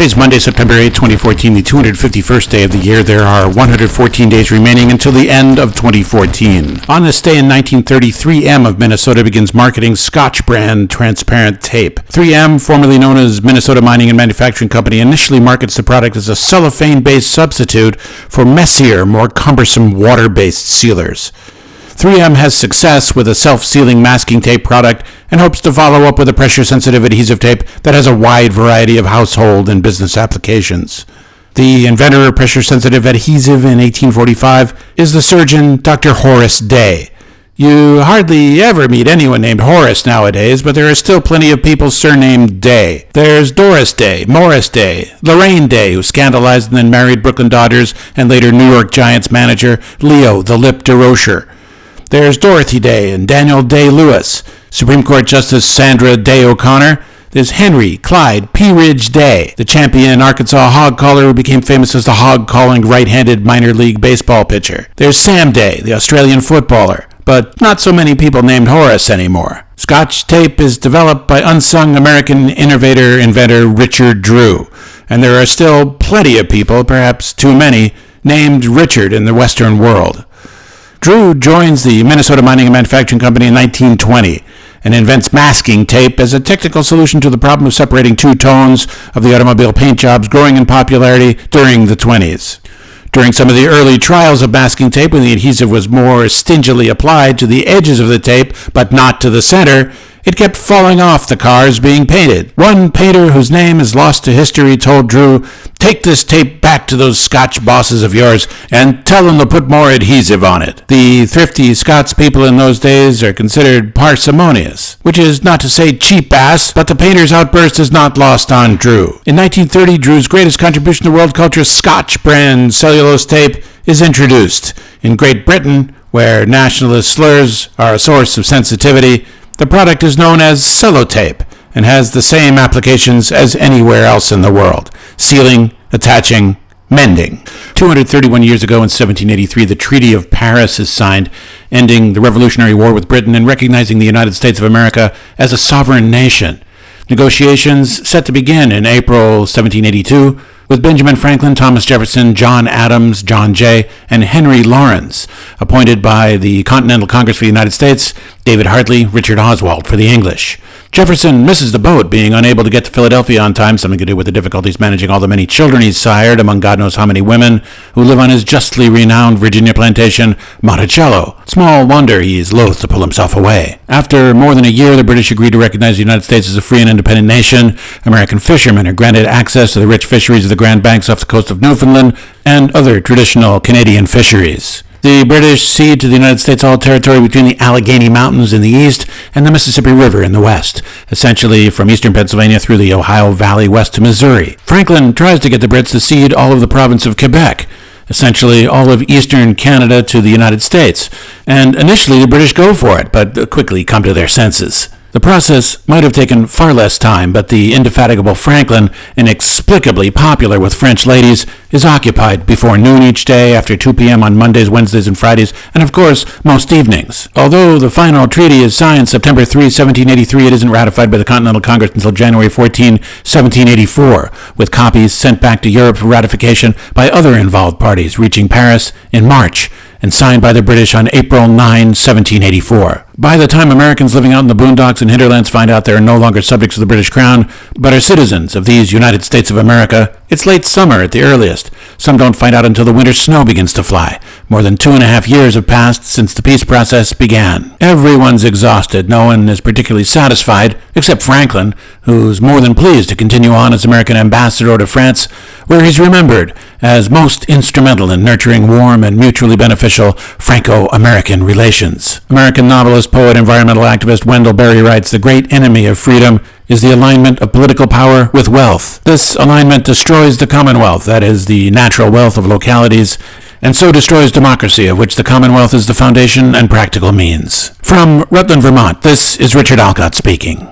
Today's Monday, September 8, 2014, the 251st day of the year. There are 114 days remaining until the end of 2014. On this day in 1930, 3M of Minnesota begins marketing Scotch brand transparent tape. 3M, formerly known as Minnesota Mining and Manufacturing Company, initially markets the product as a cellophane-based substitute for messier, more cumbersome water-based sealers. 3M has success with a self-sealing masking tape product and hopes to follow up with a pressure-sensitive adhesive tape that has a wide variety of household and business applications. The inventor of pressure-sensitive adhesive in 1845 is the surgeon Dr. Horace Day. You hardly ever meet anyone named Horace nowadays, but there are still plenty of people surnamed Day. There's Doris Day, Morris Day, Lorraine Day, who scandalized and then married Brooklyn Dodgers and later New York Giants manager Leo the Lip DeRocher. There's Dorothy Day and Daniel Day-Lewis, Supreme Court Justice Sandra Day O'Connor. There's Henry Clyde P. Ridge Day, the champion Arkansas hog caller who became famous as the hog-calling right-handed minor league baseball pitcher. There's Sam Day, the Australian footballer, but not so many people named Horace anymore. Scotch tape is developed by unsung American inventor Richard Drew, and there are still plenty of people, perhaps too many, named Richard in the Western world. Drew joins the Minnesota Mining and Manufacturing Company in 1920 and invents masking tape as a technical solution to the problem of separating two tones of the automobile paint jobs growing in popularity during the 20s. During some of the early trials of masking tape, when the adhesive was more stingily applied to the edges of the tape but not to the center, it kept falling off the cars being painted. One painter whose name is lost to history told Drew, "Take this tape back to those Scotch bosses of yours and tell them to put more adhesive on it." The thrifty Scots people in those days are considered parsimonious, which is not to say cheap ass, but the painter's outburst is not lost on Drew. In 1930, Drew's greatest contribution to world culture, Scotch brand cellulose tape, is introduced. In Great Britain, where nationalist slurs are a source of sensitivity, the product is known as sellotape and has the same applications as anywhere else in the world: sealing, attaching, mending. 231 years ago in 1783, the Treaty of Paris is signed, ending the Revolutionary War with Britain and recognizing the United States of America as a sovereign nation. Negotiations set to begin in April 1782 with Benjamin Franklin, Thomas Jefferson, John Adams, John Jay, and Henry Lawrence, appointed by the Continental Congress for the United States, David Hartley, Richard Oswald for the English. Jefferson misses the boat, being unable to get to Philadelphia on time, something to do with the difficulties managing all the many children he's sired, among God knows how many women, who live on his justly renowned Virginia plantation, Monticello. Small wonder he's loath to pull himself away. After more than a year, the British agreed to recognize the United States as a free and independent nation. American fishermen are granted access to the rich fisheries of the Grand Banks off the coast of Newfoundland and other traditional Canadian fisheries. The British cede to the United States all territory between the Allegheny Mountains in the east and the Mississippi River in the west, essentially from eastern Pennsylvania through the Ohio Valley west to Missouri. Franklin tries to get the Brits to cede all of the province of Quebec, essentially all of eastern Canada, to the United States, and initially the British go for it, but quickly come to their senses. The process might have taken far less time, but the indefatigable Franklin, inexplicably popular with French ladies, is occupied before noon each day, after 2 p.m. on Mondays, Wednesdays, and Fridays, and of course, most evenings. Although the final treaty is signed September 3, 1783, it isn't ratified by the Continental Congress until January 14, 1784, with copies sent back to Europe for ratification by other involved parties, reaching Paris in March, and signed by the British on April 9, 1784. By the time Americans living out in the boondocks and hinterlands find out they are no longer subjects of the British Crown, but are citizens of these United States of America, it's late summer at the earliest. Some don't find out until the winter snow begins to fly. More than 2.5 years have passed since the peace process began. Everyone's exhausted. No one is particularly satisfied, except Franklin, who's more than pleased to continue on as American ambassador to France, where he's remembered as most instrumental in nurturing warm and mutually beneficial Franco-American relations. American novelist, poet, environmental activist Wendell Berry writes, "The great enemy of freedom is the alignment of political power with wealth. This alignment destroys the Commonwealth, that is, the natural wealth of localities, and so destroys democracy, of which the Commonwealth is the foundation and practical means." From Rutland, Vermont, this is Richard Alcott speaking.